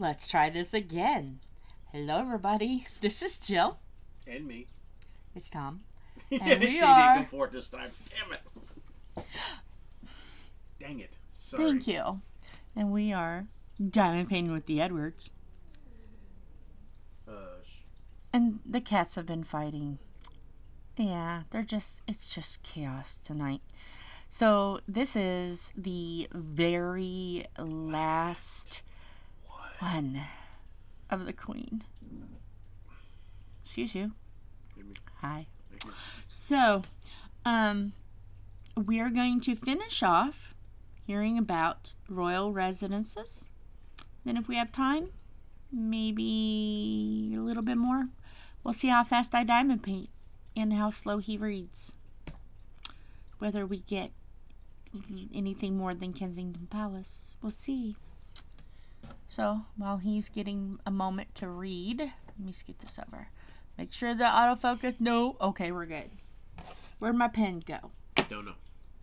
Let's try this again. Hello, everybody. This is Jill. And me. It's Tom. And we she are- didn't go for it this time. Damn it. Dang it. Sorry. Thank you. And we are diamond painting with the Edwards. And the cats have been fighting. Yeah, it's just chaos tonight. So this is the very last one of the Queen. Excuse you. Hi. Thank you. So, we are going to finish off hearing about royal residences. Then if we have time, maybe a little bit more. We'll see how fast I diamond paint and how slow he reads. Whether we get anything more than Kensington Palace. We'll see. So, while he's getting a moment to read, let me scoot this over. Make sure the autofocus, no. Okay, we're good. Where'd my pen go? Don't know.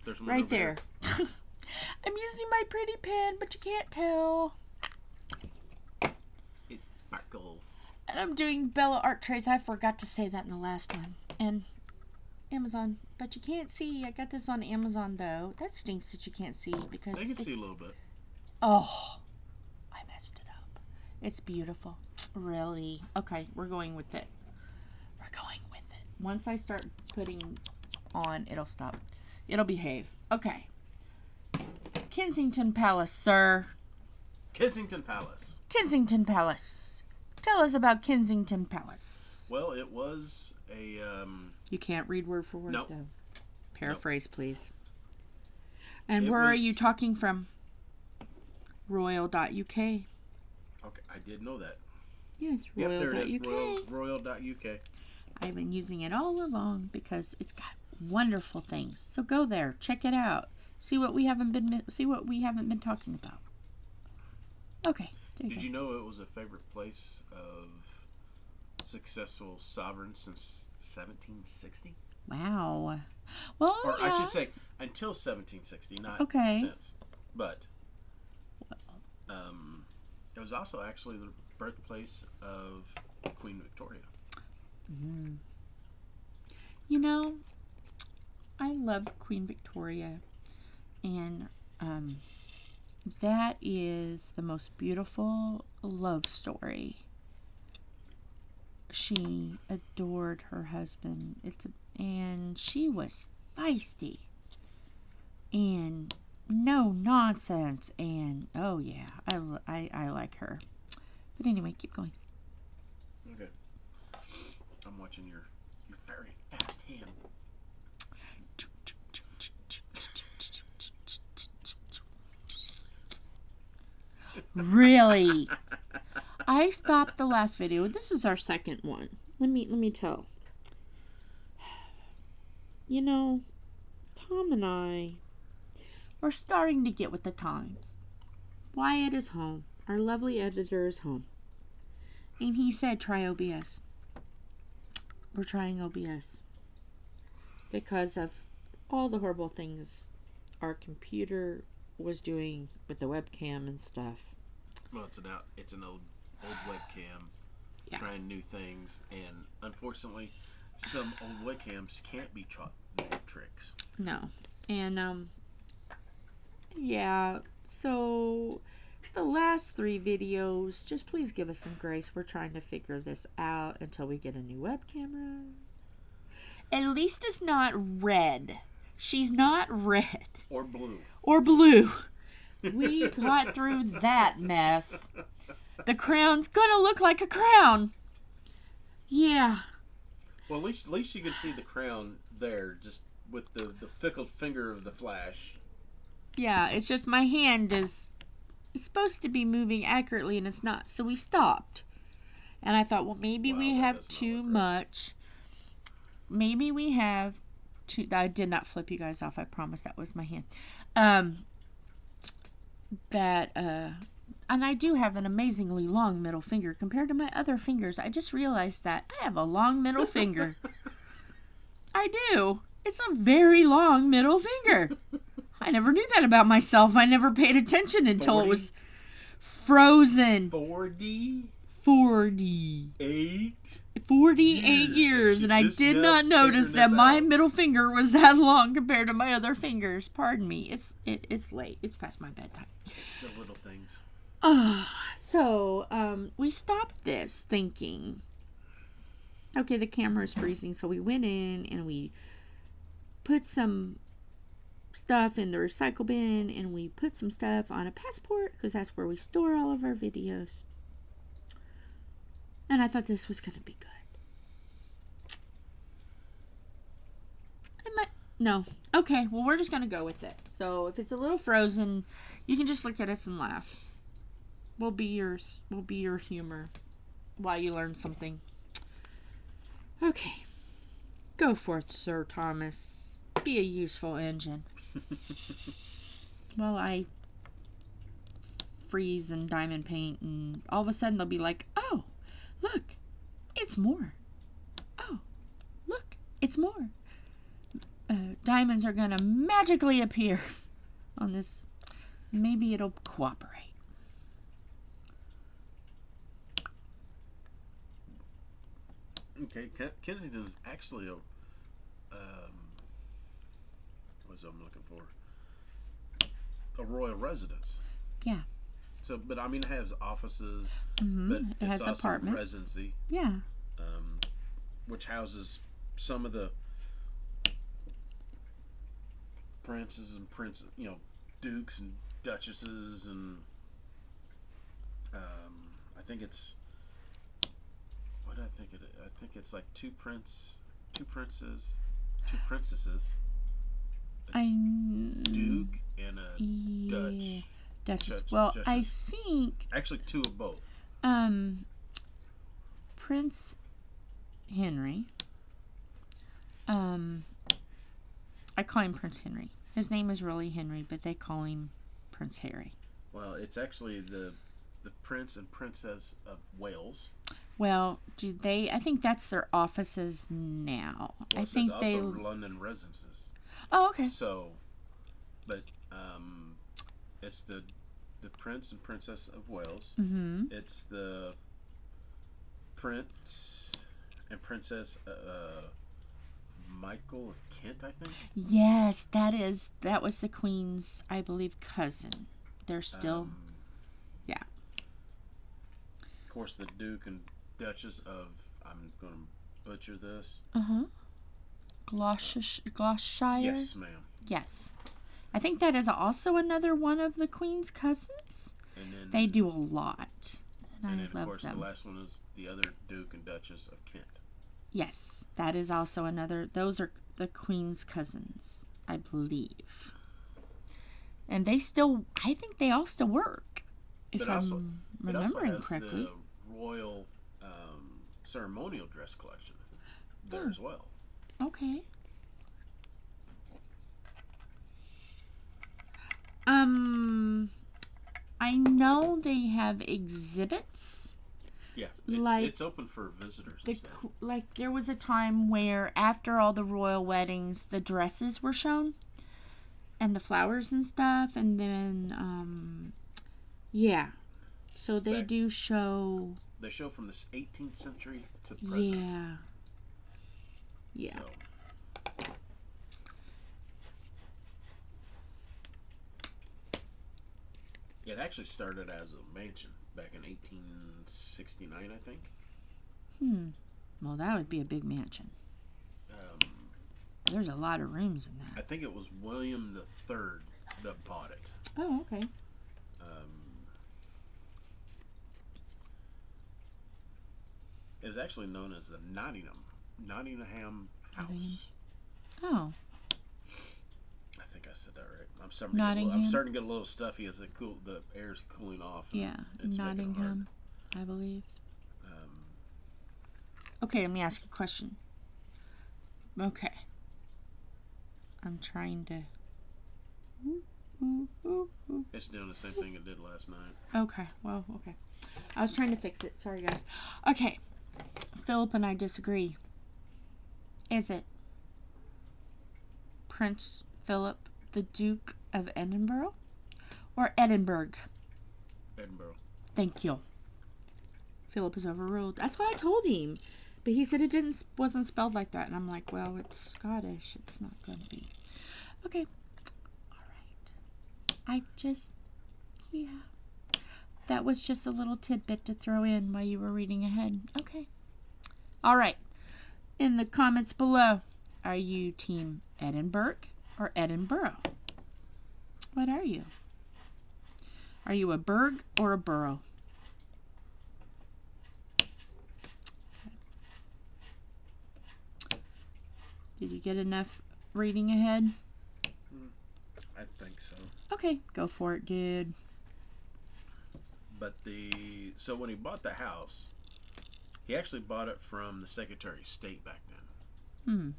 There's one Right over there. I'm using my pretty pen, but you can't tell. It's sparkles. And I'm doing Bella Art Trays. I forgot to say that in the last one. And Amazon. But you can't see. I got this on Amazon, though. That stinks that you can't see because I can see a little bit. Oh, I messed it up. It's beautiful. Really. Okay, we're going with it. We're going with it. Once I start putting on, it'll stop. It'll behave. Okay. Kensington Palace, sir. Kensington Palace. Kensington Palace. Tell us about Kensington Palace. Well, it was a... You can't read word for word, Nope. though. Paraphrase, please. And It where are was- you talking from? Royal.uk. Okay, I did know that. Yes, Yep, there it is. Royal.uk. Royal.uk. I've been using it all along because it's got wonderful things. So go there, check it out. See what we haven't been talking about. Okay. There Did go. you know it was a favorite place of successful sovereigns since 1760? Wow. Well, Or yeah. I should say until 1760, not Okay. since. But it was also actually the birthplace of Queen Victoria. You know, I love Queen Victoria, and that is the most beautiful love story. She adored her husband. And she was feisty and no nonsense. And oh yeah, I like her. But anyway, keep going. Okay. I'm watching your very fast hand. Really? I stopped the last video. This is our second one. Let me tell. You know, Tom and I are starting to get with the times. Wyatt is home. Our lovely editor is home. And he said, try OBS. We're trying OBS. Because of all the horrible things our computer was doing with the webcam and stuff. Well, it's an old webcam, Yeah. trying new things, and unfortunately, some old webcams can't be taught new tricks. No. And, yeah. So, the last 3 videos, just please give us some grace. We're trying to figure this out until we get a new web camera. At least it's not red. She's not red. Or blue. Or blue. We got through that mess. The crown's gonna look like a crown. Yeah. Well, at least you can see the crown there, just with the fickle finger of the flash. Yeah, it's just my hand is supposed to be moving accurately and it's not. So we stopped. And I thought, well, maybe Wow, we that have does not too look right. much. Maybe we have too... I did not flip you guys off. I promise that was my hand. And I do have an amazingly long middle finger compared to my other fingers. I just realized that I have a long middle finger. I do. It's a very long middle finger. I never knew that about myself. I never paid attention until it was Frozen. 40? 48 48 years, and I did not notice that my middle finger was that long compared to my other fingers. Pardon me. It's late. It's past my bedtime. The little things. So we stopped this thinking, okay, the camera is freezing, so we went in and we put some stuff in the recycle bin, and we put some stuff on a passport because that's where we store all of our videos. And I thought this was going to be good. No. Okay, well, we're just going to go with it. So if it's a little frozen, you can just look at us and laugh. We'll be your humor while you learn something. Okay. Go forth, Sir Thomas. Be a useful engine. Well, I freeze and diamond paint, and all of a sudden they'll be like, oh, look, it's more. Oh, look, it's more. Diamonds are going to magically appear on this. Maybe it'll cooperate. Okay, Kensington is actually a what's I'm looking for? A royal residence. Yeah. So, but I mean, it has offices, but it has also apartments. Residency. Yeah. Which houses some of the princes and dukes and duchesses, and I think it's what I think it is. I think it's like two princes, a duke and a Duchess. Duchess. I think actually two of both. Prince Henry. I call him Prince Henry. His name is really Henry, but they call him Prince Harry. Well, it's actually the Prince and Princess of Wales. Well, I think that's their offices now. Well, I think also they London residences. Oh, okay. So, but it's the Prince and Princess of Wales. Mm-hmm. It's the Prince and Princess Michael of Kent, I think. Yes, that was the Queen's, I believe, cousin. They're still, yeah. Of course, the Duke and Duchess of, I'm going to butcher this. Gloucestershire. Yes, ma'am. Yes, I think that is also another one of the Queen's cousins. And then they do a lot, and then I love of course them. The last one is the other Duke and Duchess of Kent. Yes, that is also another. Those are the Queen's cousins, I believe. And they still, I think they all still work, if I'm remembering correctly. The royal ceremonial dress collection there as well. Okay. I know they have exhibits. Yeah, it's open for visitors. Like there was a time where after all the royal weddings, the dresses were shown, and the flowers and stuff, and then yeah, so they do show. They show from the 18th century to present. Yeah. Yeah. So. It actually started as a mansion back in 1869, I think. Well, that would be a big mansion. There's a lot of rooms in that. I think it was William III that bought it. Oh, okay. It was actually known as the Nottingham House. Oh. I think I said that right. I'm starting to get a little stuffy as the air's cooling off. Yeah, Nottingham, I believe. Okay, let me ask you a question. Okay. I'm trying to... It's doing the same thing it did last night. Okay, well, okay. I was trying to fix it. Sorry, guys. Okay. Philip and I disagree. Is it Prince Philip, the Duke of Edinburgh, or Edinburgh? Edinburgh. Thank you. Philip is overruled. That's what I told him. But he said it wasn't spelled like that. And I'm like, well, it's Scottish. It's not going to be. Okay. All right. Yeah. That was just a little tidbit to throw in while you were reading ahead. Okay. All right. In the comments below, are you team Edinburgh or Edinburgh? What are you? Are you a burg or a borough? Did you get enough reading ahead? I think so. Okay, go for it, dude. But so when he bought the house, he actually bought it from the Secretary of State back then.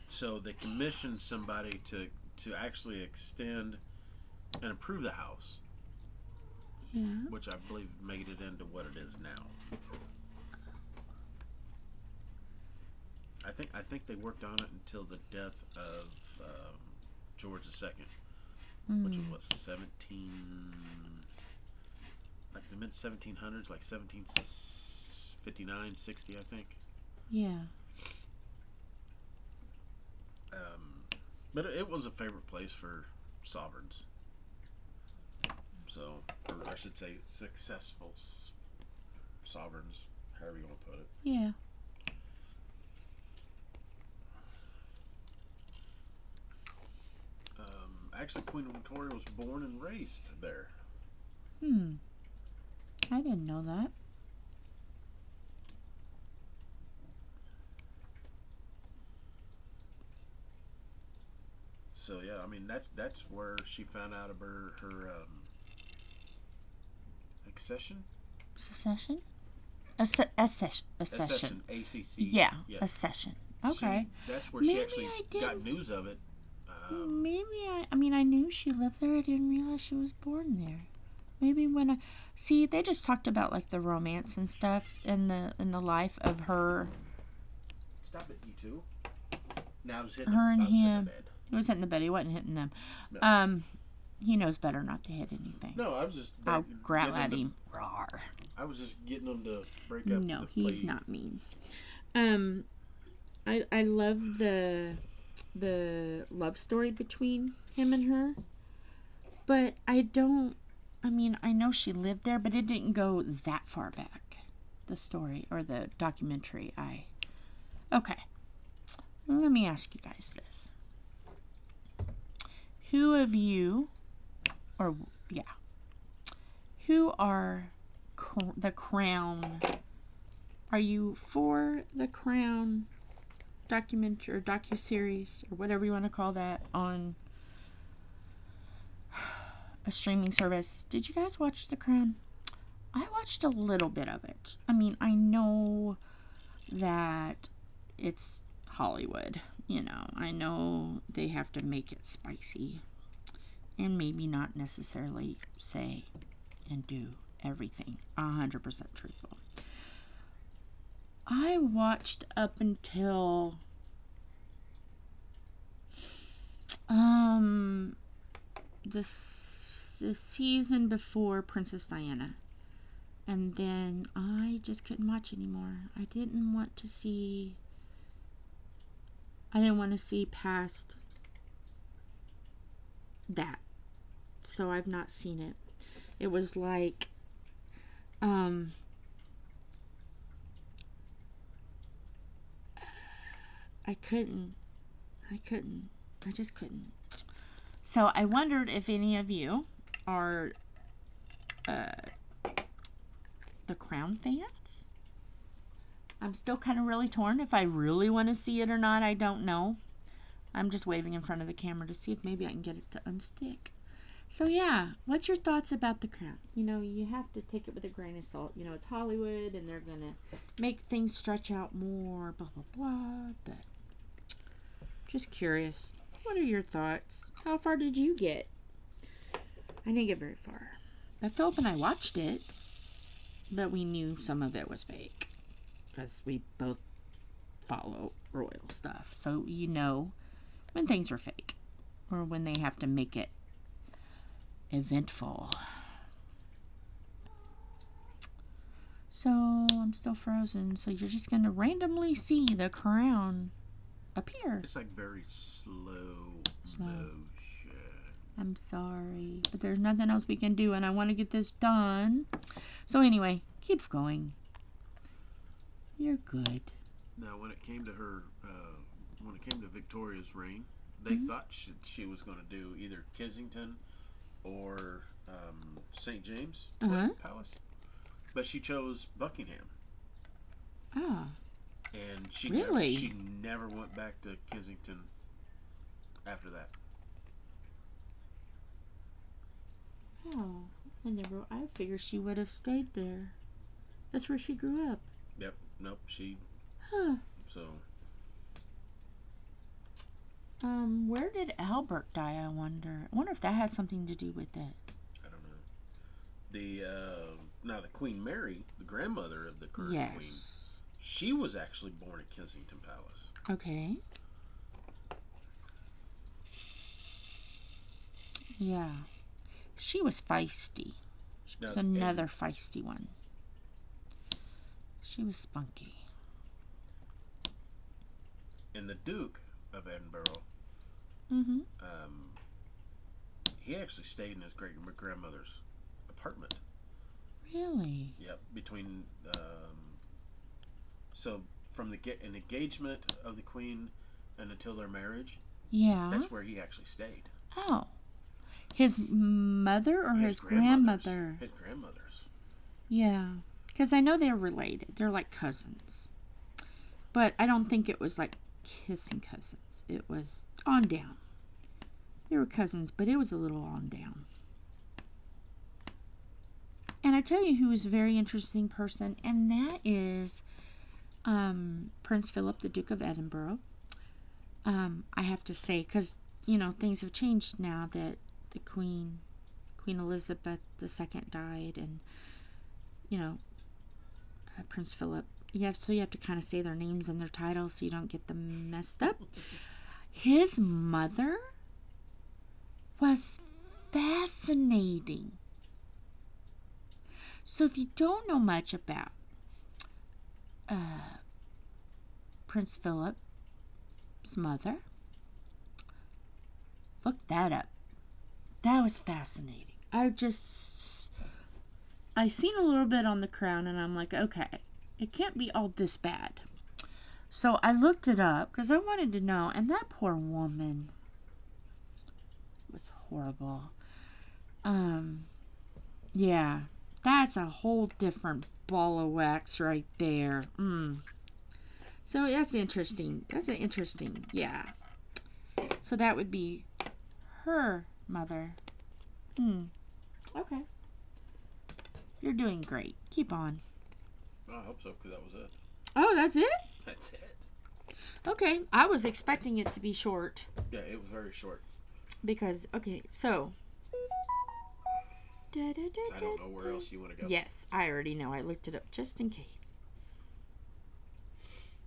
So they commissioned somebody to actually extend and improve the house. Yeah. Which I believe made it into what it is now. I think they worked on it until the death of George II, which was what, like the mid 1700s, like 1759, 60, I think. Yeah. But it was a favorite place for sovereigns. So, or I should say, successful sovereigns, however you want to put it. Yeah. Actually, Queen Victoria was born and raised there. I didn't know that. So yeah, I mean that's where she found out about her accession. Secession? Accession. Accession. ACC. Yeah, accession. Okay. That's where she actually got news of it. Maybe I knew she lived there. I didn't realize she was born there. Maybe when they just talked about like the romance and stuff in the life of her. Stop it, you two. Now I was hitting her and him. It was hitting the bed. He wasn't hitting them. No. He knows better not to hit anything. No, I was just. I'll growl at him. Rawr. I was just getting him to break up. No, he's not mean. I love the love story between him and her, but I know she lived there, but it didn't go that far back, the story or the documentary. Okay, let me ask you guys this. Who of you, who are the Crown? Are you for the Crown documentary or docuseries or whatever you want to call that on a streaming service? Did you guys watch The Crown? I watched a little bit of it. I mean, I know that it's Hollywood, I know they have to make it spicy and maybe not necessarily say and do everything 100% truthful. I watched up until the season before Princess Diana, and then I just couldn't watch anymore. I didn't want to see past that, so I've not seen it. It was like I just couldn't. So I wondered if any of you are the Crown fans. I'm still kind of really torn. If I really want to see it or not, I don't know. I'm just waving in front of the camera to see if maybe I can get it to unstick. So yeah, what's your thoughts about The Crown? You have to take it with a grain of salt. It's Hollywood and they're going to make things stretch out more, blah, blah, blah. But just curious. What are your thoughts? How far did you get? I didn't get very far. But Philip and I watched it, but we knew some of it was fake because we both follow royal stuff. So when things are fake or when they have to make it eventful. So I'm still frozen. So you're just going to randomly see the crown appear. It's like very slow motion. I'm sorry, but there's nothing else we can do, and I want to get this done. So anyway, keep going. You're good. Now, when it came to her, when it came to Victoria's reign, they thought she was going to do either Kensington or St. James Palace, but she chose Buckingham. Ah. And she Really? never went back to Kensington after that. Oh, I figured she would have stayed there. That's where she grew up. Yep. Nope. She. Huh. So. Where did Albert die, I wonder? I wonder if that had something to do with it. I don't know. Now the Queen Mary, the grandmother of the current queen, she was actually born at Kensington Palace. Okay. Yeah. She was feisty. She was another feisty one. She was spunky. And the Duke of Edinburgh, he actually stayed in his great grandmother's apartment. Really? Yep. Between so from an engagement of the Queen and until their marriage. Yeah. That's where he actually stayed. Oh. His mother or his grandmother? His grandmothers. Yeah. Because I know they're related. They're like cousins. But I don't think it was like kissing cousins. It was on down. They were cousins, but it was a little on down. And I tell you who is a very interesting person, and that is Prince Philip, the Duke of Edinburgh. I have to say, because, things have changed now that the Queen Elizabeth II died, and, Prince Philip. So you have to kind of say their names and their titles so you don't get them messed up. His mother was fascinating. So if you don't know much about Prince Philip's mother, look that up. That was fascinating. I seen a little bit on The Crown, and I'm like, okay, it can't be all this bad. So I looked it up because I wanted to know, and that poor woman was horrible. Yeah, that's a whole different ball of wax right there. So that's interesting. Yeah. So that would be her mother. Okay. You're doing great. Keep on. I hope so, because that was it. Oh, that's it? That's it. Okay. I was expecting it to be short. Yeah, it was very short. Because, okay, so. I don't know where else you want to go. Yes, I already know. I looked it up just in case.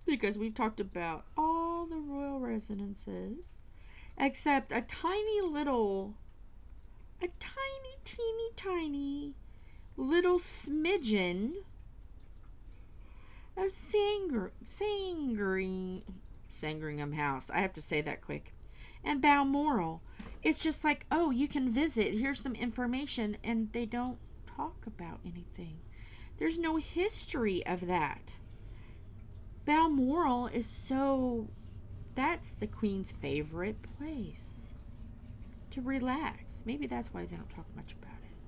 Because we've talked about all the royal residences, except a tiny, teeny little smidgen of Sandringham House. I have to say that quick. And Balmoral. It's just like, oh, you can visit. Here's some information. And they don't talk about anything. There's no history of that. Balmoral is that's the Queen's favorite place to relax. Maybe that's why they don't talk much about it.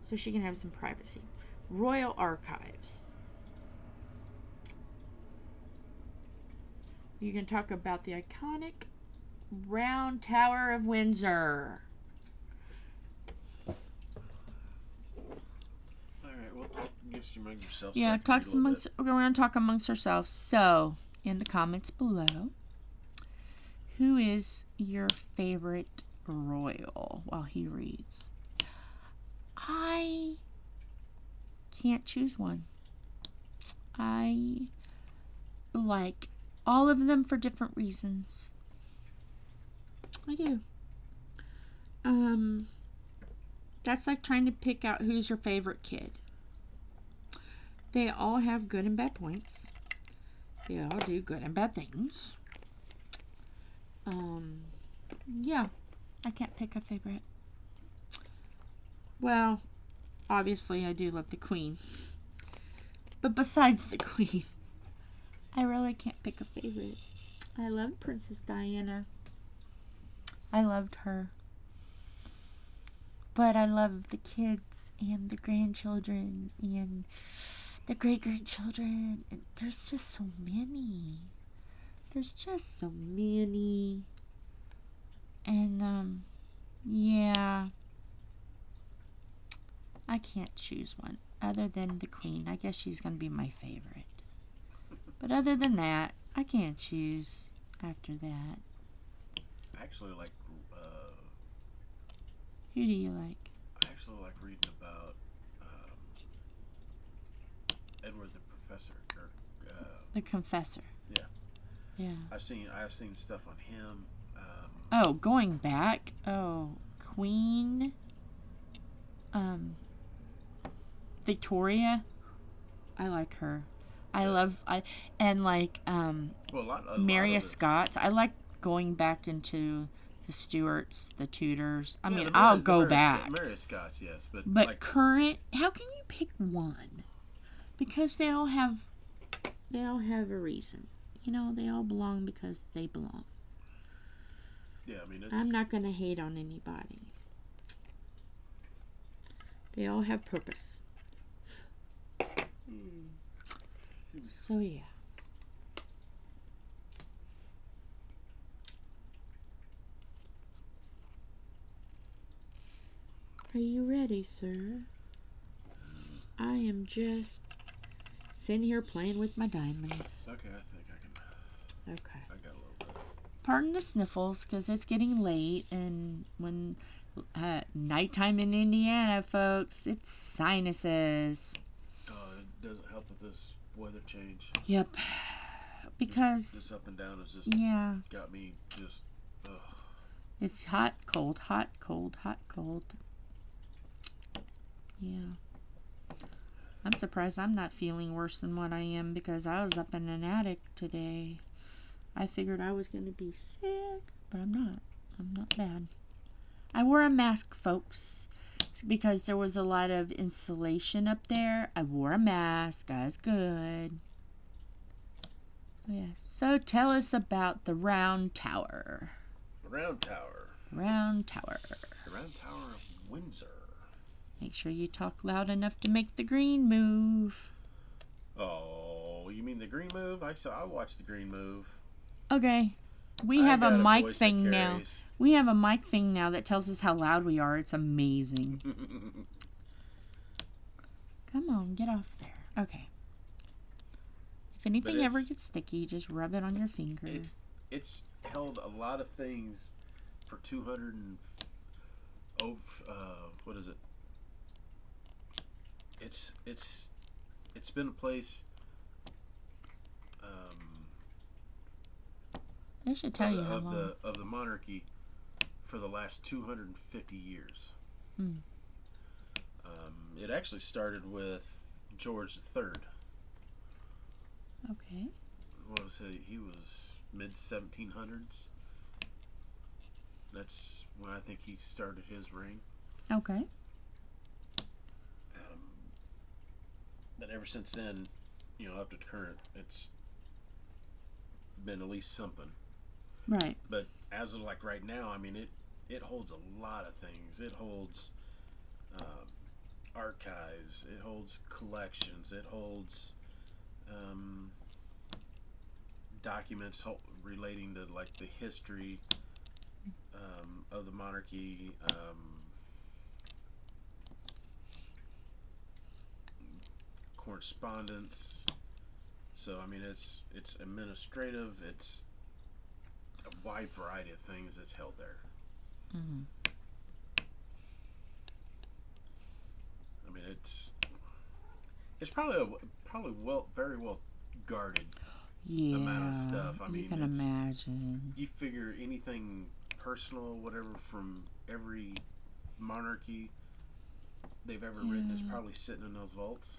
So she can have some privacy. Royal Archives. You can talk about the iconic Round Tower of Windsor. All right, well, talk amongst yourselves. Yeah, we're going to talk amongst ourselves. So, in the comments below, who is your favorite royal while he reads? I can't choose one. I like all of them for different reasons. I do. That's like trying to pick out who's your favorite kid. They all have good and bad points. They all do good and bad things. Yeah, I can't pick a favorite. Well, obviously I do love the Queen. But besides the Queen, I really can't pick a favorite. I love Princess Diana. I loved her. But I love the kids and the grandchildren and the great-grandchildren. And there's just so many. There's just so many. And, yeah. I can't choose one other than the Queen. I guess she's going to be my favorite. But other than that, I can't choose after that. I actually like. Who do you like? I actually like reading about Edward the Professor. The Confessor. Yeah. Yeah. I've seen stuff on him. Oh, going back. Oh, Queen. Victoria. I like her. I love Well, Mary of Scots. I like going back into the Stuarts, the Tudors. I mean, I'll go back. Mary of Scots, yes, but like, current. How can you pick one? Because they all have a reason. You know, they all belong because they belong. Yeah, I mean, I'm not gonna hate on anybody. They all have purpose. So yeah. Are you ready, sir? I am just sitting here playing with my diamonds. Okay, I think I can. Okay. I got a little bit. Pardon the sniffles, because it's getting late, and when nighttime in Indiana, folks, it's sinuses. It doesn't help with this weather change. Yep. Because this up and down has just got me just. Ugh. It's hot, cold, hot, cold, hot, cold. Yeah. I'm surprised I'm not feeling worse than what I am, because I was up in an attic today. I figured I was going to be sick, but I'm not. I'm not bad. I wore a mask, folks, because there was a lot of insulation up there. I wore a mask. I was good. Yes. So tell us about the Round Tower. The Round Tower. Round Tower. The Round Tower of Windsor. Make sure you talk loud enough to make the green move. Oh, you mean the green move? I watched the green move. Okay. We have a mic thing now. We have a mic thing now that tells us how loud we are. It's amazing. Come on, get off there. Okay. If anything ever gets sticky, just rub it on your finger. It's held a lot of things for 200 and what is it? It's been a place. They should tell you how long. Of the monarchy for the last 250 years. It actually started with George III. Okay. What was he was mid 1700s. That's when I think he started his reign. Okay. But ever since then, up to current, it's been at least something. Right. But as of like right now, I mean, it holds a lot of things. It holds archives. It holds collections. It holds documents relating to like the history of the monarchy. Correspondence. So I mean, it's administrative. It's a wide variety of things that's held there. Mm-hmm. I mean, it's probably very well guarded amount of stuff. I mean, you can imagine. You figure anything personal, whatever, from every monarchy they've ever written is probably sitting in those vaults.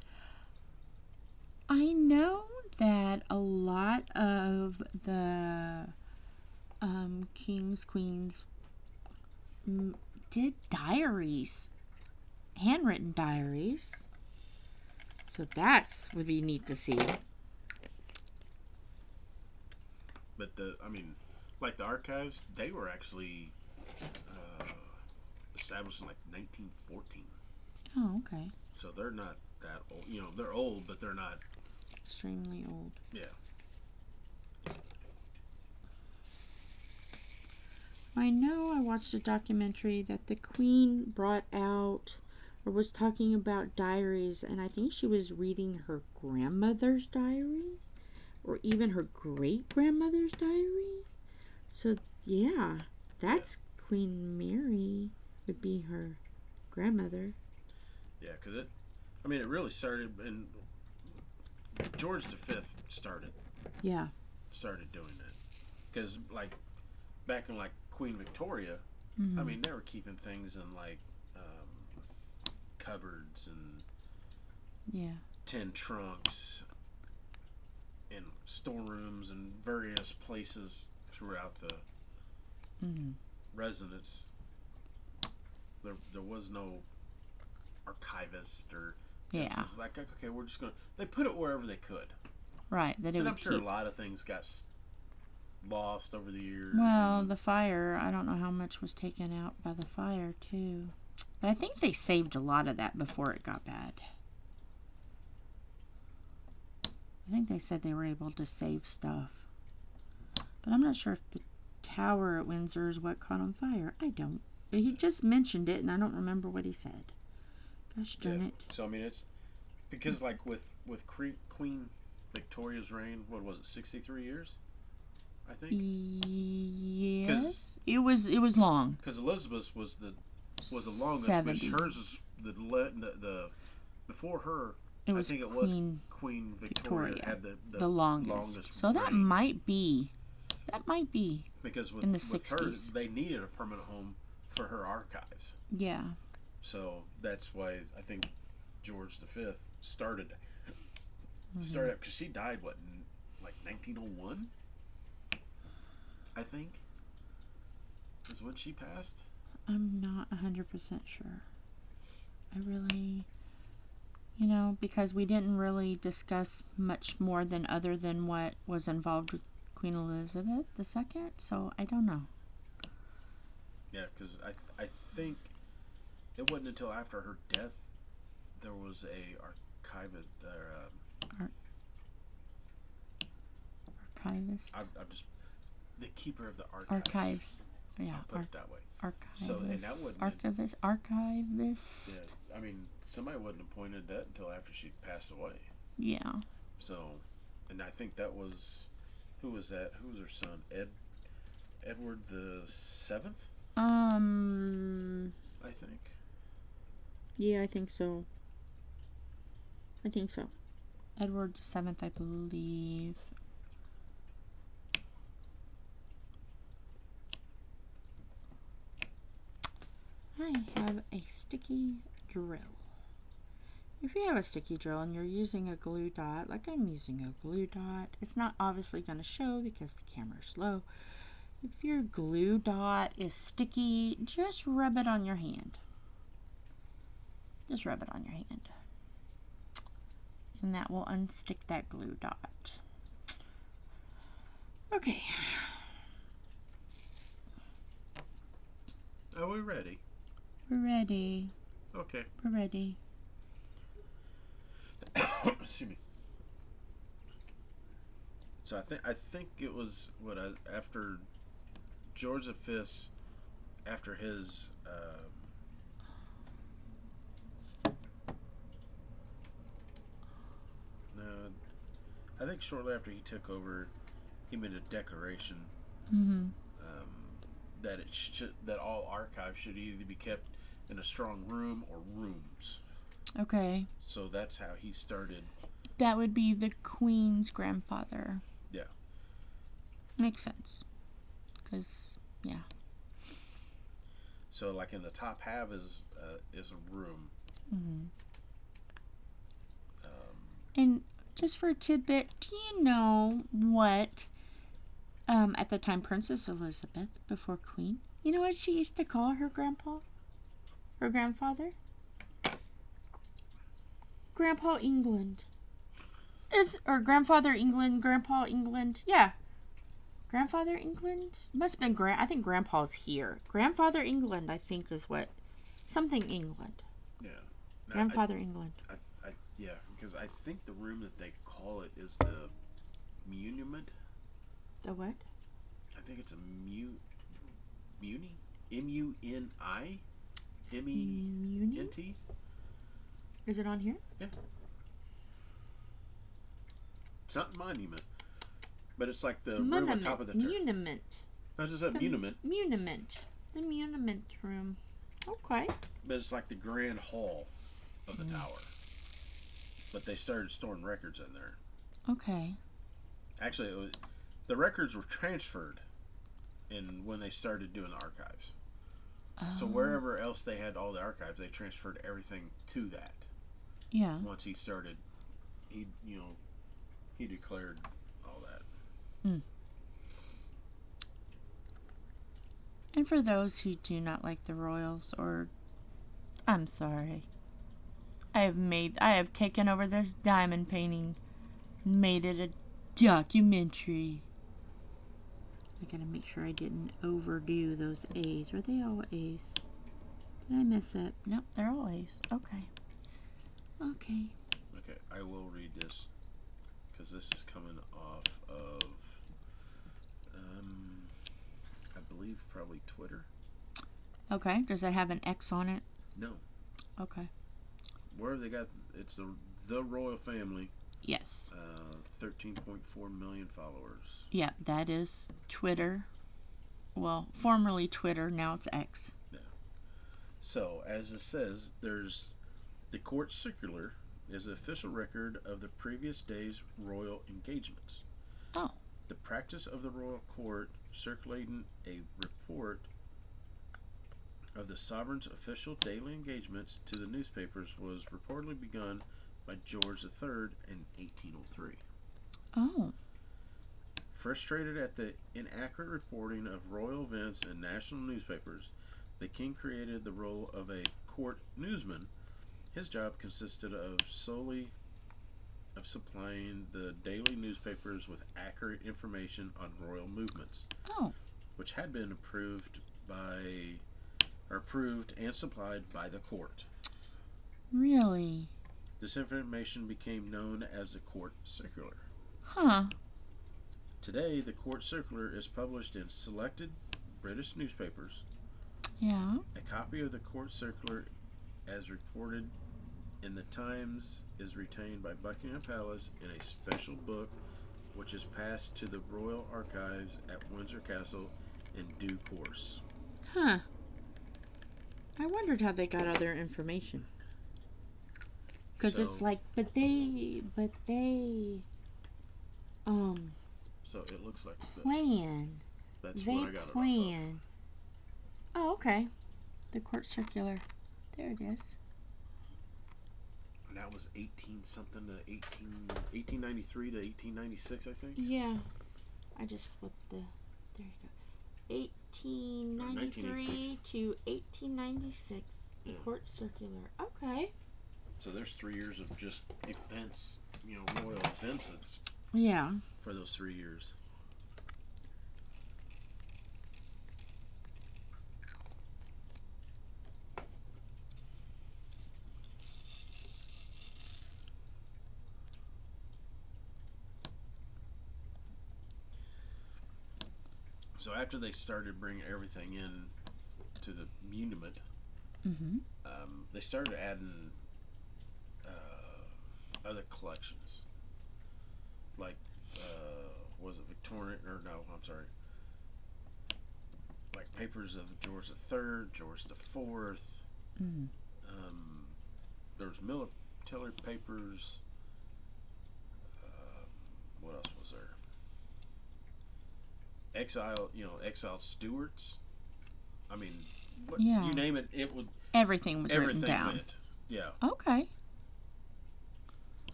I know that a lot of the kings, queens did diaries, handwritten diaries. So that's would be neat to see. But like the archives, they were actually established in like 1914. Oh, okay. So they're not that old. You know, they're old, but they're not Extremely old. Yeah. I know I watched a documentary that the Queen brought out or was talking about diaries, and I think she was reading her grandmother's diary or even her great grandmother's diary. So, yeah, that's Queen Mary would be her grandmother. Yeah, because it really started, and George V started doing that. Because, like, back in, like, Queen Victoria, they were keeping things in, like, cupboards and tin trunks in storerooms and various places throughout the residence. There was no archivist or it's like, okay, we're just gonna. They put it wherever they could, right? That it and would I'm sure keep. a lot of things got lost over the years. Well, the fire. I don't know how much was taken out by the fire too, but I think they saved a lot of that before it got bad. I think they said they were able to save stuff, but I'm not sure if the tower at Windsor is what caught on fire. I don't. He just mentioned it, and I don't remember what he said. Gosh darn it. So it's because like with Queen Victoria's reign, what was it, 63 years? I think. Yes. It was long. Because Elizabeth was the longest, 70. but hers is the before her. It was I think it was Queen Victoria had the longest. So that reign. might be Because with in the with 60s. hers, they needed a permanent home for her archives. Yeah. So that's why I think George V started up because she died in like 1901. I think is when she passed. I'm not 100% sure. I really, because we didn't really discuss much more than other than what was involved with Queen Elizabeth II, so I don't know. Yeah, because I think it wasn't until after her death there was a archivist. Archivist. I'm just the keeper of the archives. Archives. Yeah. I'll put it that way. Archivist. So and that wasn't Archivist. Yeah, somebody wouldn't have pointed that until after she passed away. Yeah. So, and I think that was who was that? Who was her son? Edward the Seventh. I think. Yeah, I think so. Edward the Seventh, I believe. I have a sticky drill. If you have a sticky drill and you're using a glue dot, like I'm using a glue dot, it's not obviously going to show because the camera's low. If your glue dot is sticky, just rub it on your hand. Just rub it on your hand. And that will unstick that glue dot. Okay. Are we ready? We're ready. Okay. We're ready. Excuse me. So I think it was after George V, after his I think shortly after he took over, he made a declaration that all archives should either be kept in a strong room or rooms. Okay. So that's how he started. That would be the Queen's grandfather. Yeah. Makes sense. Because, yeah. So like in the top half is a room, Mm-hmm. And just for a tidbit, do you know what, at the time, Princess Elizabeth, before Queen, you know what she used to call her grandpa? Her grandfather? Grandpa England. Or Grandfather England, Grandpa England. Yeah. Grandfather England? Must have been I think Grandpa's here. Grandfather England, I think, is what. Something England. Yeah. Now, Grandfather England. Yeah, because I think the room that they call it is the muniment. The what? I think it's a muni? M-U-N-I? M-E-N-T? Is it on here? Yeah. It's not monument, but it's like the room on top of the turret. Muniment. No, it's just a muniment. Muniment. The muniment room. Okay. But it's like the grand hall of the tower. But they started storing records in there. Okay. Actually, the records were transferred when they started doing the archives. So wherever else they had all the archives, they transferred everything to that. Yeah. Once he started, he declared all that. And for those who do not like the royals, I'm sorry. I have taken over this diamond painting, made it a documentary. I gotta make sure I didn't overdo those A's. Are they all A's? Did I miss it? Nope, they're all A's. Okay. Okay, I will read this because this is coming off of, I believe probably Twitter. Okay, does that have an X on it? No. Okay. Where they got, it's the royal family. Yes. 13.4 million followers. Yeah, that is Twitter. Well, formerly Twitter, now it's X. Yeah. So, as it says, there's the court circular is the official record of the previous day's royal engagements. Oh. The practice of the royal court circulating a report of the sovereign's official daily engagements to the newspapers was reportedly begun by George III in 1803. Oh. Frustrated at the inaccurate reporting of royal events in national newspapers, the king created the role of a court newsman. His job consisted of solely of supplying the daily newspapers with accurate information on royal movements, which had been approved and supplied by the court. Really? This information became known as the court circular. Huh. Today, the court circular is published in selected British newspapers. Yeah. A copy of the court circular, as reported in the Times, is retained by Buckingham Palace in a special book, which is passed to the Royal Archives at Windsor Castle in due course. Huh. I wondered how they got other information. Because it's like, but they, So it looks like this. Plan. That's they what I got plan. It off of. Oh, okay. The court circular. There it is. And that was 1893 to 1896, I think. Yeah. I just flipped there you go. 1893 to 1896. The court circular. Okay. So there's 3 years of just events, royal events. Yeah. For those 3 years. So after they started bringing everything in to the muniment, they started adding other collections, like was it Victorian like papers of George III, George IV. There was military papers. What else was there? Exiled Stuarts. I mean, you name it, it would. Everything was written down. Went. Yeah. Okay.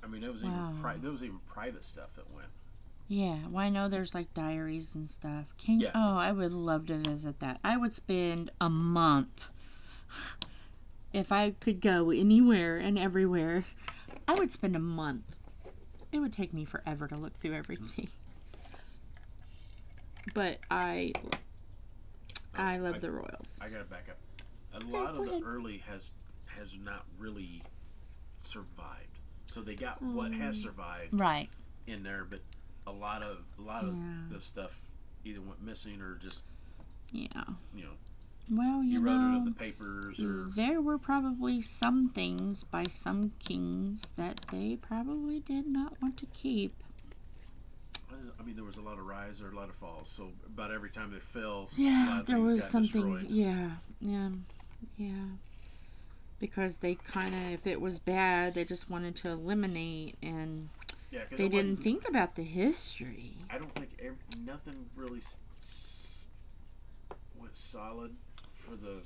I mean, there was Wow. even private stuff that went. Yeah, well, I know there's like diaries and stuff. Yeah. Oh, I would love to visit that. I would spend a month if I could go anywhere and everywhere. I would spend a month. It would take me forever to look through everything. But I love the Royals. I gotta back up. A Okay, lot go of the ahead. early has not really survived. So they got what has survived Right. in there, but a lot of Yeah. the stuff either went missing or just Yeah. you know Well, you eroded know, of the papers or there were probably some things by some kings that they probably did not want to keep. I mean there was a lot of rise or a lot of falls. So about every time they fell, a Yeah, lot of there things was got something. destroyed. Yeah. Because they kind of, if it was bad, they just wanted to eliminate, and Yeah, because they didn't think about the history. I don't think nothing really went solid for the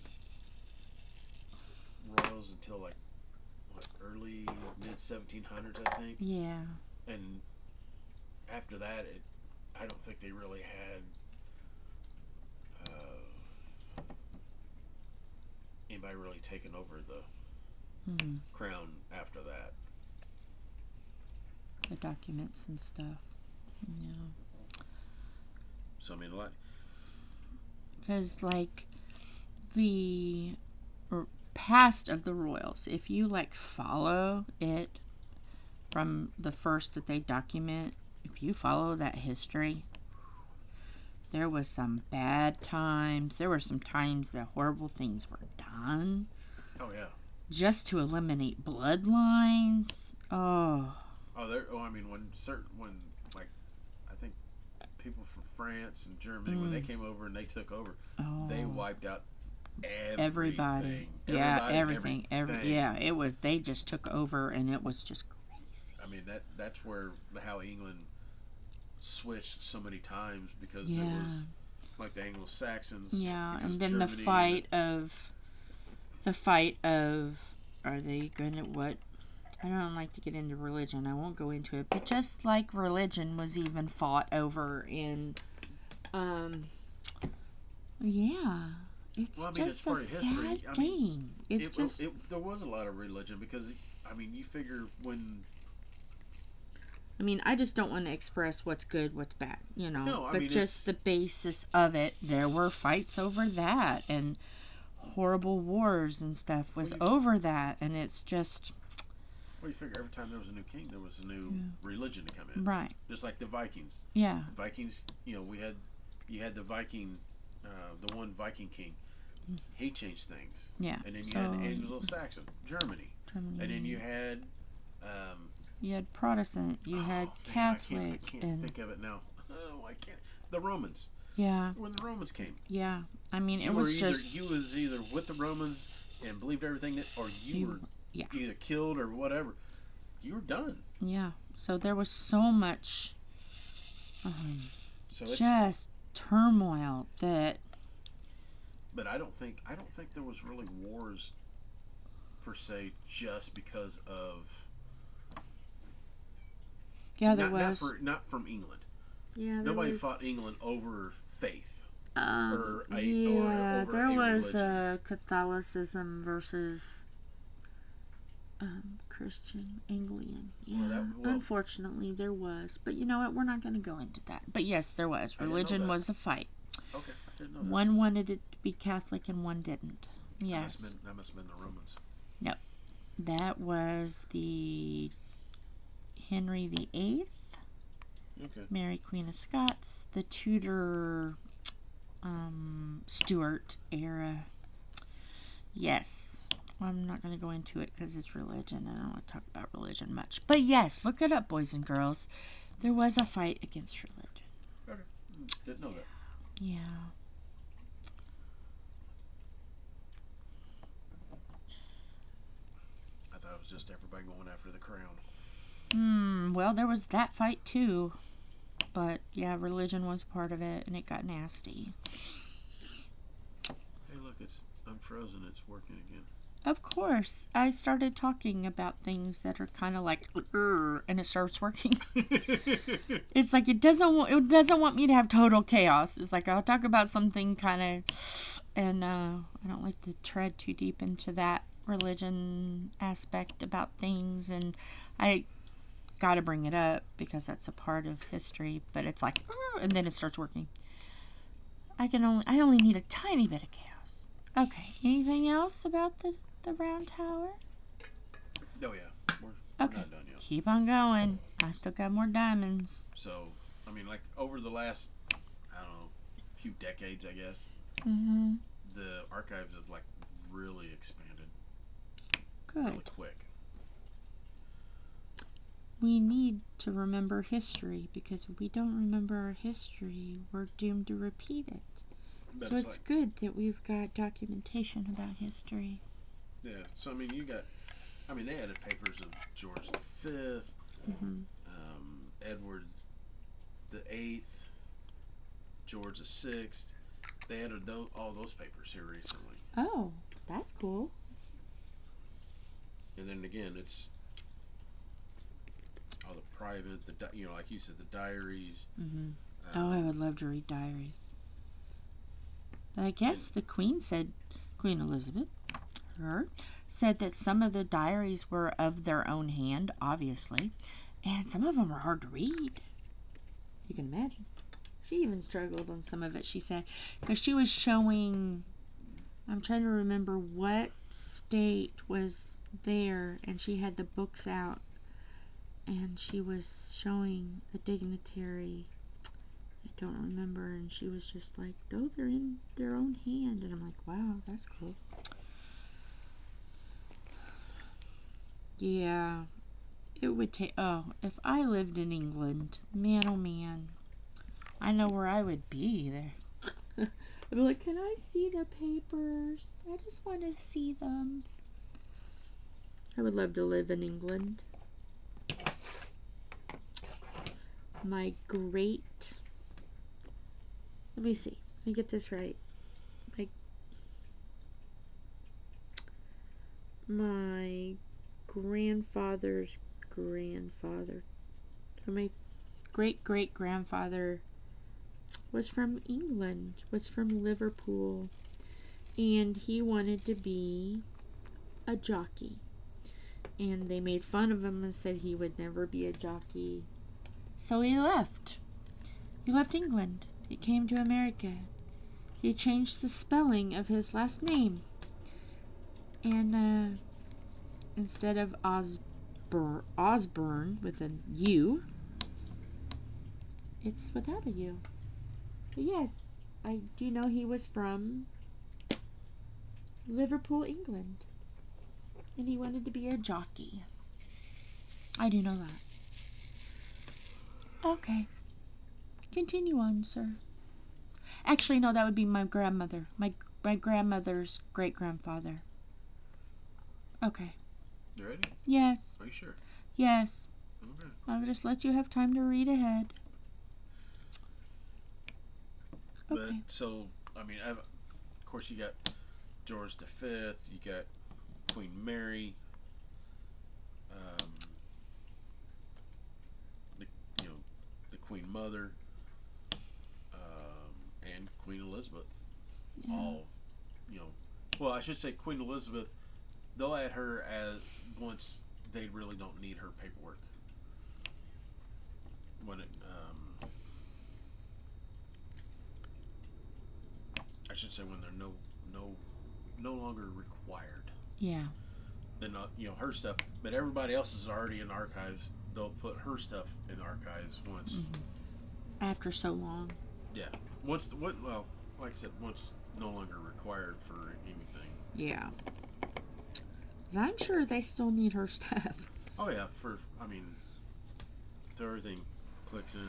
Royals until like what early mid 1700s, I think. Yeah. And after that, I don't think they really had anybody really taken over the crown after that. The documents and stuff. Yeah. So I mean, a lot. Because like the past of the royals, if you like follow it from the first that they document, if you follow that history, there was some bad times. There were some times that horrible things were done. Oh yeah. Just to eliminate bloodlines. Oh. I mean, when like, I think people from France and Germany when they came over and they took over, they wiped out everybody. Yeah, everything. It was. They just took over, and it was just crazy. I mean that's where how England switched so many times because it was like the Anglo-Saxons. Yeah, and then Germany the fight of are they going to what? I don't like to get into religion. I won't go into it, but just like religion was even fought over in, yeah. It's just a sad thing. There was a lot of religion because I mean you figure when. I mean, I just don't want to express what's good, what's bad, you know. No, but just the basis of it, there were fights over that, and horrible wars and stuff was over that, and it's just. Well, you figure every time there was a new king, there was a new religion to come in. Right. Just like the Vikings. Yeah. Vikings, you had the Viking, the one Viking king. He changed things. Yeah. And then you had Anglo-Saxon, Germany. And then you had. You had Protestant. You had Catholic. I can't think of it now. Oh, I can't. The Romans. Yeah. When the Romans came. Yeah. I mean, You was either with the Romans and believed everything that, or you were either killed or whatever. You were done. Yeah. So there was so much just turmoil that. But I don't think there was really wars per se just because of. Yeah, there was. Not from England. Yeah, nobody fought England over faith. There was Catholicism versus Christian Anglican. Yeah, unfortunately there was. But you know what? We're not going to go into that. But yes, there was. Religion was a fight. Okay, I didn't know that. One wanted it to be Catholic and one didn't. Yes. That must have been the Romans. No. That was the Henry VIII. Okay. Mary Queen of Scots, the Tudor Stuart era. Yes. I'm not going to go into it because it's religion. I don't want to talk about religion much. But yes, look it up, boys and girls. There was a fight against religion. Okay. Didn't know that. Yeah. I thought it was just everybody going after the crown. Well, there was that fight too. But yeah, religion was part of it, and it got nasty. Hey, look, I'm frozen. It's working again. Of course, I started talking about things that are kind of like, and it starts working. It's like it doesn't want me to have total chaos. It's like I'll talk about something kind of, and I don't like to tread too deep into that religion aspect about things, and I got to bring it up because that's a part of history. But it's like, and then it starts working. I only need a tiny bit of chaos. Okay, anything else about the round tower? Oh yeah, we're Okay, not done yet. keep on going. I still got more diamonds. So, I mean, like over the last, I don't know, few decades, I guess, Mm-hmm. the archives have like really expanded Good. really quick. We need to remember history because if we don't remember our history, we're doomed to repeat it. But So it's like, good that we've got documentation about history. yeah. So I mean, they added papers of George V, Mm-hmm. Edward the Eighth, George the Sixth. They added all those papers here recently. Oh, that's cool. And then again, it's all the private, like you said, the diaries. Mm-hmm. I would love to read diaries. But I guess the Queen Elizabeth, said that some of the diaries were of their own hand, obviously, and some of them were hard to read. You can imagine. She even struggled on some of it, she said, because she was showing, I'm trying to remember what state was there, and she had the books out, and she was showing a dignitary, I don't remember, and she was just like, oh, they're in their own hand, and I'm like, wow, that's cool. Yeah, it would take, if I lived in England, man, oh man, I know where I would be there. I'd be like, can I see the papers? I just want to see them. I would love to live in England. My great, let me see, let me get this right. My grandfather's grandfather, or my great grandfather, was from England, was from Liverpool, and he wanted to be a jockey. And they made fun of him and said he would never be a jockey. So he left. He left England. He came to America. He changed the spelling of his last name. And instead of Osborne with an U, it's without a U. But yes, I do know he was from Liverpool, England. And he wanted to be a jockey. I do know that. Okay. Continue on, sir. Actually, no, that would be my grandmother. My grandmother's great-grandfather. Okay. You ready? Yes. Are you sure? Yes. Okay. I'll just let you have time to read ahead. Okay. But so, I mean, of course, you got George V, you got Queen Mary, the the Queen Mother, and Queen Elizabeth. Yeah. All, well, I should say Queen Elizabeth. They'll add her as once they really don't need her paperwork. When it, I should say when they're no longer required. Yeah. Then her stuff, but everybody else is already in archives. They'll put her stuff in archives once. Mm-hmm. After so long. Yeah. Like I said, once no longer required for anything. Yeah. 'Cause I'm sure they still need her stuff. Oh yeah, so everything clicks in.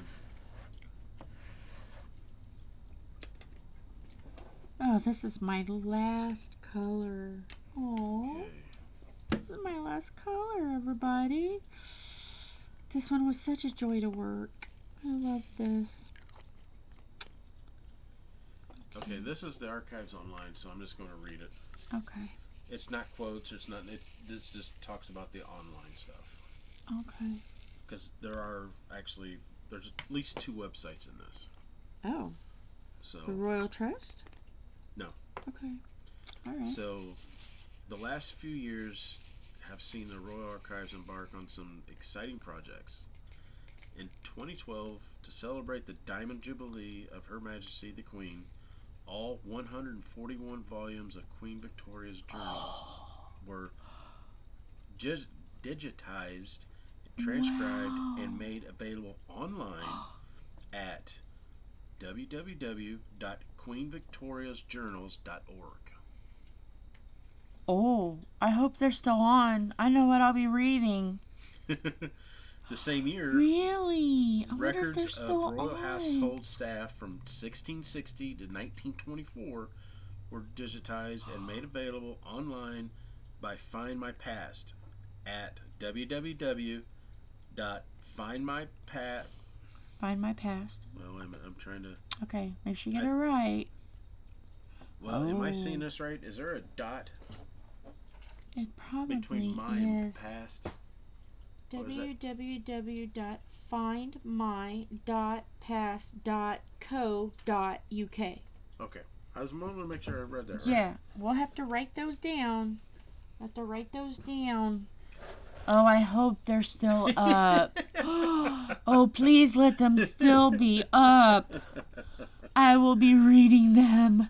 Oh, this is my last color. Oh, Okay. this is my last color, everybody. This one was such a joy to work. I love this. Okay, this is the archives online, so I'm just going to read it. Okay. It's not quotes. It's not. This just talks about the online stuff. Okay. Because there's at least two websites in this. Oh. So The Royal Trust? no. Okay. All right. So the last few years have seen the Royal Archives embark on some exciting projects. In 2012, to celebrate the Diamond Jubilee of Her Majesty the Queen, all 141 volumes of Queen Victoria's journals were digitized, transcribed, and made available online at www.queenvictoriasjournals.org. Oh, I hope they're still on. I know what I'll be reading. The same year, Really? I wonder if they're records of still royal on. household staff from 1660 to 1924 were digitized and made available online by Find My Past at www.findmypast. Find My Past. Well, wait a minute, I'm trying to. Okay, make sure you get it right. Well, am I seeing this right? Is there a dot It probably between my and past? www.findmy.past.co.uk. Okay. I was wanting to make sure I read that right. Yeah, we'll have to write those down. Oh, I hope they're still up. Oh, please let them still be up. I will be reading them.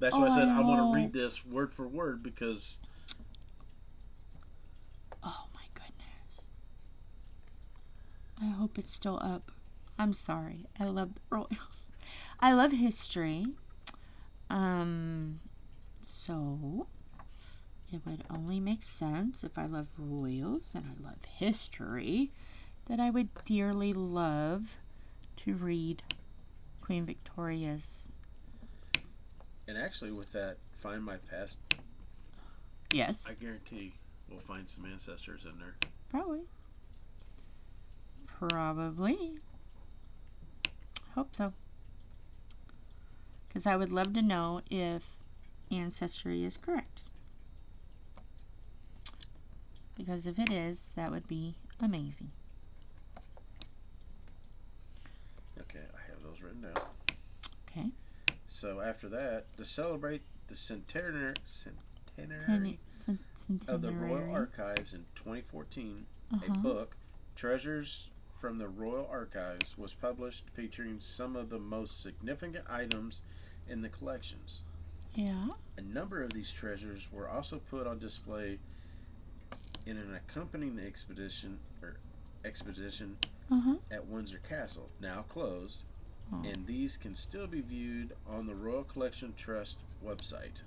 That's why I said I want to read this word for word because... Oh, my goodness. I hope it's still up. I'm sorry. I love the Royals. I love history. So it would only make sense if I love royals and I love history that I would dearly love to read Queen Victoria's. And actually, with that Find My Past, yes, I guarantee we'll find some ancestors in there. Probably. Hope so. Because I would love to know if Ancestry is correct. Because if it is, that would be amazing. Okay, I have those written down. Okay. So after that, to celebrate the centenary of the Royal Archives in 2014, a book, Treasures from the Royal Archives, was published featuring some of the most significant items in the collections. Yeah. A number of these treasures were also put on display in an accompanying expedition at Windsor Castle, now closed, and these can still be viewed on the Royal Collection Trust website.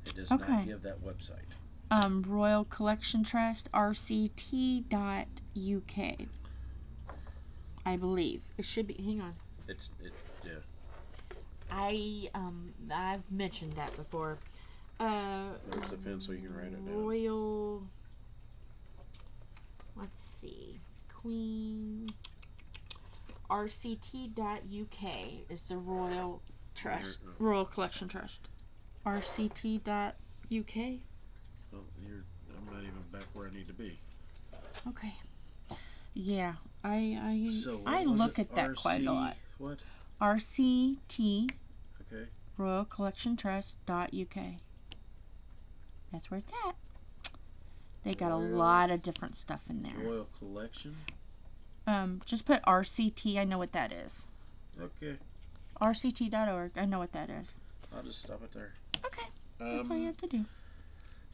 It does not give that website. Royal Collection Trust, rct.uk. I believe it should be. Hang on. Yeah. I've mentioned that before. There's a pen so you can write it down. Royal. Let's see. Queen. rct.uk is the Royal Trust. Royal Collection Trust. rct.uk. Well, I'm not even back where I need to be. Okay. Yeah, I So look at that quite a lot. What? RCT. Okay. Royal Collection Trust.uk. That's where it's at. They got a lot of different stuff in there. Royal Collection? Just put RCT. I know what that is. Okay. RCT.org. I know what that is. I'll just stop it there. Okay. That's all you have to do.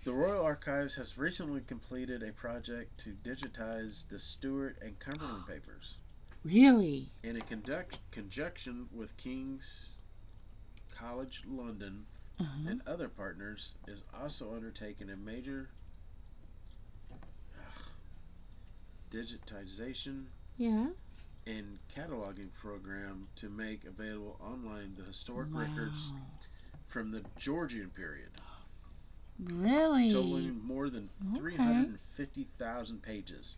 The Royal Archives has recently completed a project to digitize the Stuart and Cumberland papers. Really? In a conjunction with King's College London and other partners, is also undertaking a major digitization and cataloging program to make available online the historic records from the Georgian period. Really? Totaling more than 350,000 pages.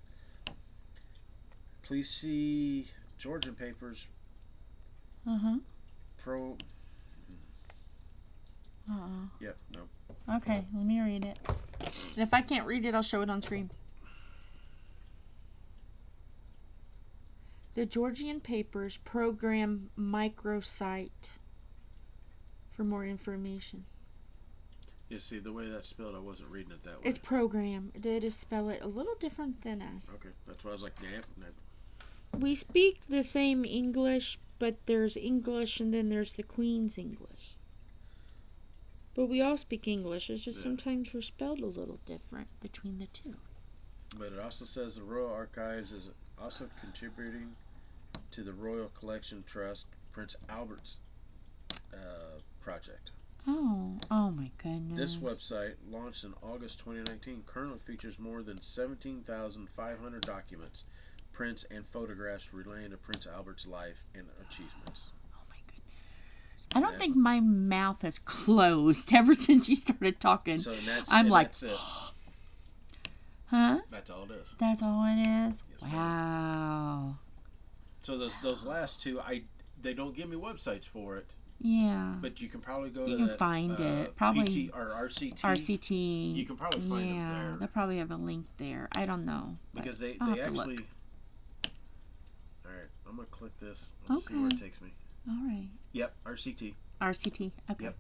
Please see Georgian Papers Uh-uh. Yep, no. Okay, let me read it. And if I can't read it, I'll show it on screen. The Georgian Papers Program Microsite for more information. You see, the way that's spelled, I wasn't reading it that way. It's program. They just spell it a little different than us. Okay, that's why I was like, nope. We speak the same English, but there's English and then there's the Queen's English. But we all speak English. It's just sometimes we're spelled a little different between the two. But it also says the Royal Archives is also contributing to the Royal Collection Trust Prince Albert's project. Oh my goodness. This website, launched in August 2019, currently features more than 17,500 documents, prints, and photographs relating to Prince Albert's life and achievements. Oh my goodness. I don't think my mouth has closed ever since you started talking. So I'm like, that's it. Huh? That's all it is. That's all it is? Yes, wow. So those last two, they don't give me websites for it. Yeah. But you can probably go you to can find it. Probably PT or RCT. RCT. You can probably find them there. They'll probably have a link there. I don't know. Because they actually. All right, I'm gonna click this. Let's see where it takes me. All right. Yep, RCT. RCT. Okay. Yep.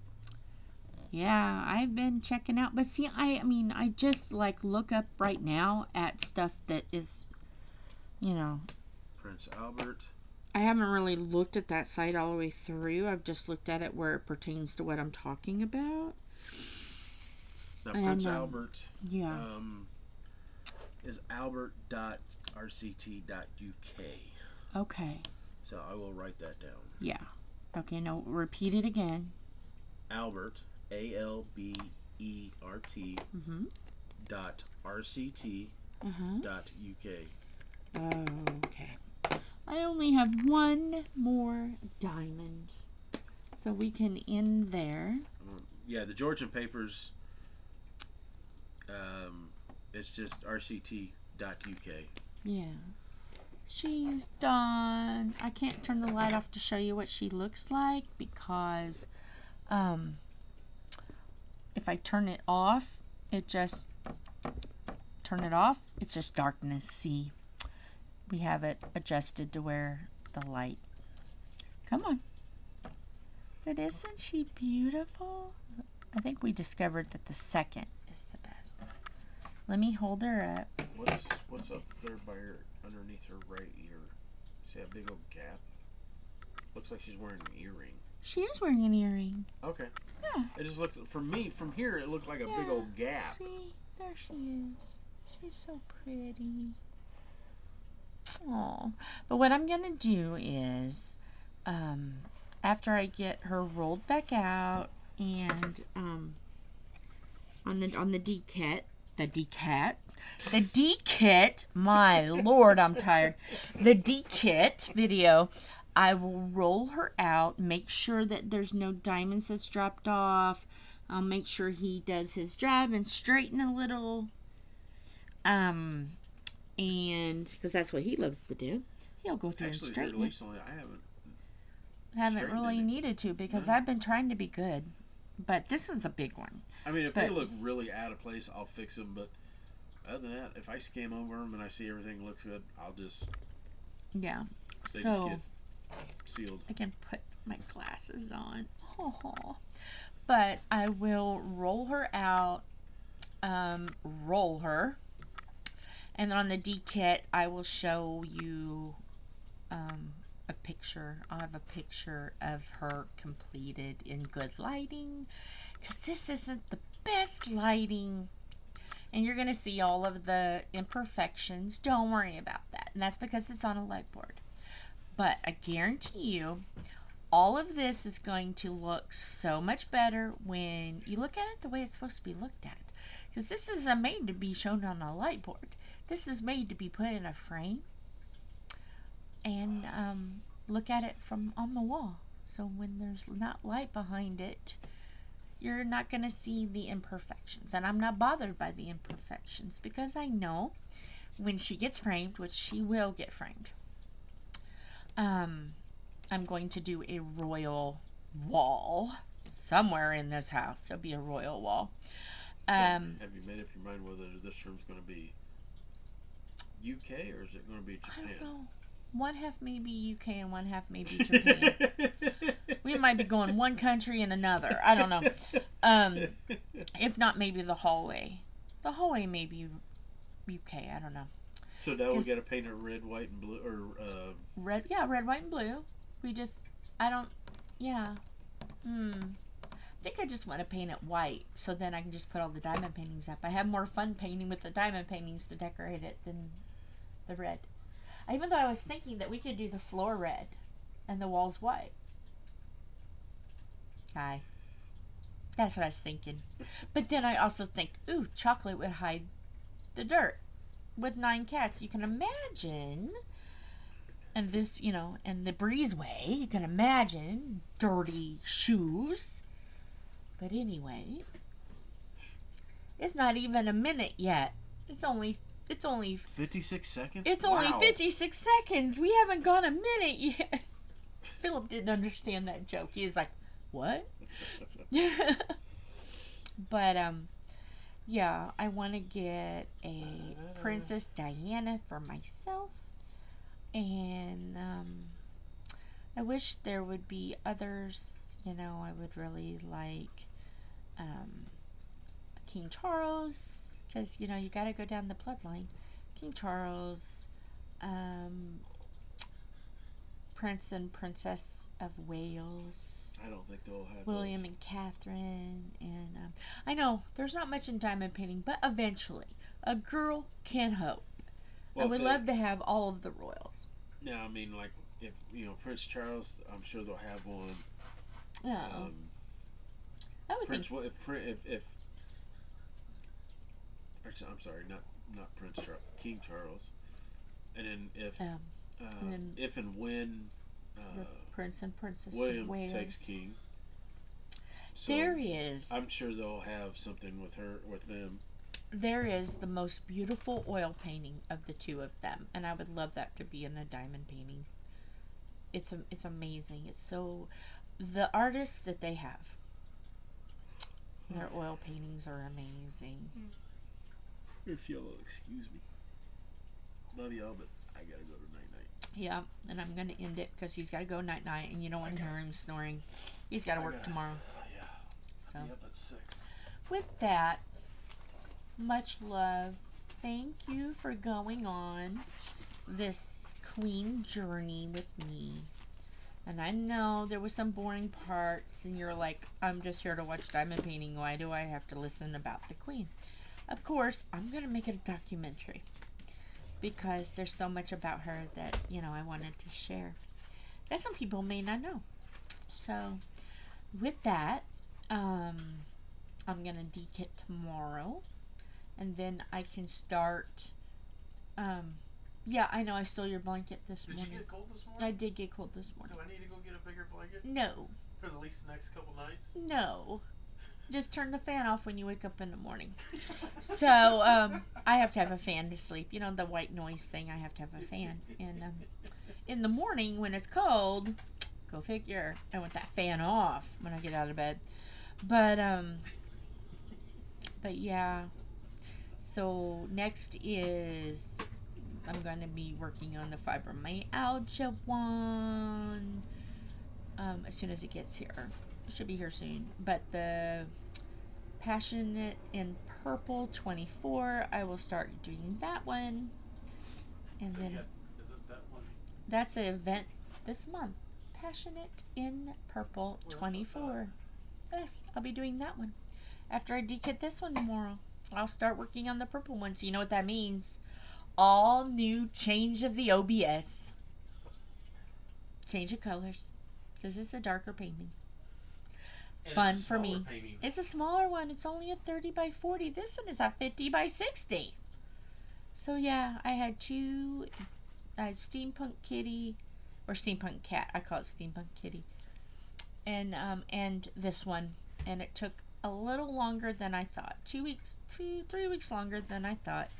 Yeah, I've been checking out, but see, I mean, I just like look up right now at stuff that is, Prince Albert. I haven't really looked at that site all the way through. I've just looked at it where it pertains to what I'm talking about. Now, Prince Albert is albert.rct.uk. Okay. So I will write that down. Yeah. Okay, now repeat it again. Albert, ALBERT, .rct, .uk. Okay. I only have one more diamond. So we can end there. Yeah, the Georgian Papers, it's just rct.uk. Yeah. She's done. I can't turn the light off to show you what she looks like because if I turn it off, it's just darkness. See? We have it adjusted to where the light. Come on. But isn't she beautiful? I think we discovered that the second is the best. Let me hold her up. What's up there by her, underneath her right ear? See that big old gap? Looks like she's wearing an earring. She is wearing an earring. Okay. Yeah. It just looked, for me, from here, it looked like a big old gap. See? There she is. She's so pretty. Oh, but what I'm gonna do is, after I get her rolled back out and on the D-kit, my lord, I'm tired. The D-kit video, I will roll her out, make sure that there's no diamonds that's dropped off. I'll make sure he does his job and straighten a little. And because that's what he loves to do, he'll go through and straighten it. Recently, I haven't really needed to because I've been trying to be good, but this is a big one. I mean, if they look really out of place, I'll fix them. But other than that, if I scan over them and I see everything looks good, I'll just they just get sealed. I can put my glasses on. Oh, but I will roll her out, and on the D-kit, I will show you a picture. I'll have a picture of her completed in good lighting, because this isn't the best lighting, and you're going to see all of the imperfections. Don't worry about that, and that's because it's on a light board. But I guarantee you, all of this is going to look so much better when you look at it the way it's supposed to be looked at. Because this isn't made to be shown on a light board. This is made to be put in a frame and look at it from on the wall. So when there's not light behind it, you're not going to see the imperfections. And I'm not bothered by the imperfections because I know when she gets framed, which she will get framed, I'm going to do a royal wall. somewhere in this house. There'll be a royal wall. Have you made up your mind whether this room's going to be UK or is it going to be Japan? I don't know. One half may be UK and one half may be Japan. We might be going one country and another. I don't know. If not, maybe the hallway. The hallway may be UK. I don't know. So now we got to paint it red, white, and blue, or red. Yeah, red, white, and blue. I don't. Yeah. I think I just want to paint it white, so then I can just put all the diamond paintings up. I have more fun painting with the diamond paintings to decorate it than the red. Even though I was thinking that we could do the floor red and the walls white. That's what I was thinking. But then I also think, ooh, chocolate would hide the dirt. With 9 cats, you can imagine, and this, and the breezeway, you can imagine dirty shoes. But anyway, it's not even a minute yet. It's only 56 seconds? It's only 56 seconds. We haven't gone a minute yet. Philip didn't understand that joke. He was like, what? But, yeah, I want to get a Princess Diana for myself. And, I wish there would be others. I would really like, King Charles. Because, you got to go down the bloodline. King Charles, Prince and Princess of Wales. I don't think they'll have William those. and Catherine. And I know there's not much in diamond painting, but eventually a girl can hope. Well, I would love to have all of the royals. Yeah, I mean, like, if, Prince Charles, I'm sure they'll have one. No. I would Prince, think... I'm sorry, not Prince Charles, King Charles. And then if and when the Prince and Princess William of Wales takes king, so there is. I'm sure they'll have something with them. There is the most beautiful oil painting of the two of them, and I would love that to be in a diamond painting. It's amazing. It's so, the artists that they have, their oil paintings are amazing. If y'all will excuse me. Love y'all, but I gotta go to night-night. Yeah, and I'm going to end it because he's got to go night-night, and you don't want to hear him snoring. He's got to work tomorrow. Yeah. So. I'll be up at 6. With that, much love. Thank you for going on this queen journey with me. And I know there was some boring parts, and you're like, I'm just here to watch diamond painting. Why do I have to listen about the queen? Of course, I'm going to make it a documentary because there's so much about her that, I wanted to share that some people may not know. So, with that, I'm going to dekit tomorrow, and then I can start, yeah, I know I stole your blanket this morning. Did you get cold this morning? I did get cold this morning. Do I need to go get a bigger blanket? No. For at least the next couple nights? No. Just turn the fan off when you wake up in the morning. So, I have to have a fan to sleep. The white noise thing, I have to have a fan. And in the morning, when it's cold, go figure, I want that fan off when I get out of bed. But yeah. So, next is, I'm going to be working on the fibromyalgia one as soon as it gets here. It should be here soon. But the Passionate in Purple 24, I will start doing that one. And then Isn't that one? that's an event this month. Passionate in Purple 24. Yes, I'll be doing that one. After I dekit this one tomorrow, I'll start working on the purple one. So you know what that means. All new change of the OBS. Change of colors. Because it's a darker painting. And Fun it's a for me. smaller painting. It's a smaller one. It's only a 30 by 40. This one is a 50 by 60. So yeah, I had Steampunk Kitty, or Steampunk Cat. I call it Steampunk Kitty. And this one. And it took a little longer than I thought. 3 weeks longer than I thought.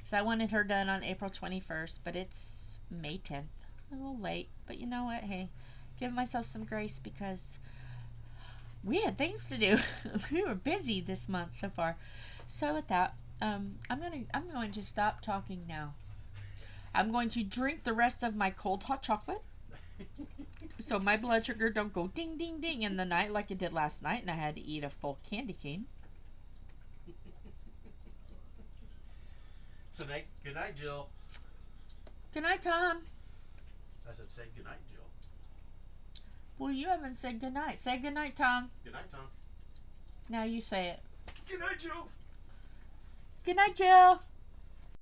So I wanted her done on April 21st, but it's May 10th. A little late, but you know what? Hey, give myself some grace because we had things to do. We were busy this month so far. So with that, I'm going to stop talking now. I'm going to drink the rest of my cold hot chocolate, so my blood sugar don't go ding ding ding in the night like it did last night, and I had to eat a full candy cane. So, good night, Jill. Good night, Tom. I said, say good night, Jill. Well, you haven't said good night. Say good night, Tom. Good night, Tom. Now you say it. Good night, Jill. Good night, Jill.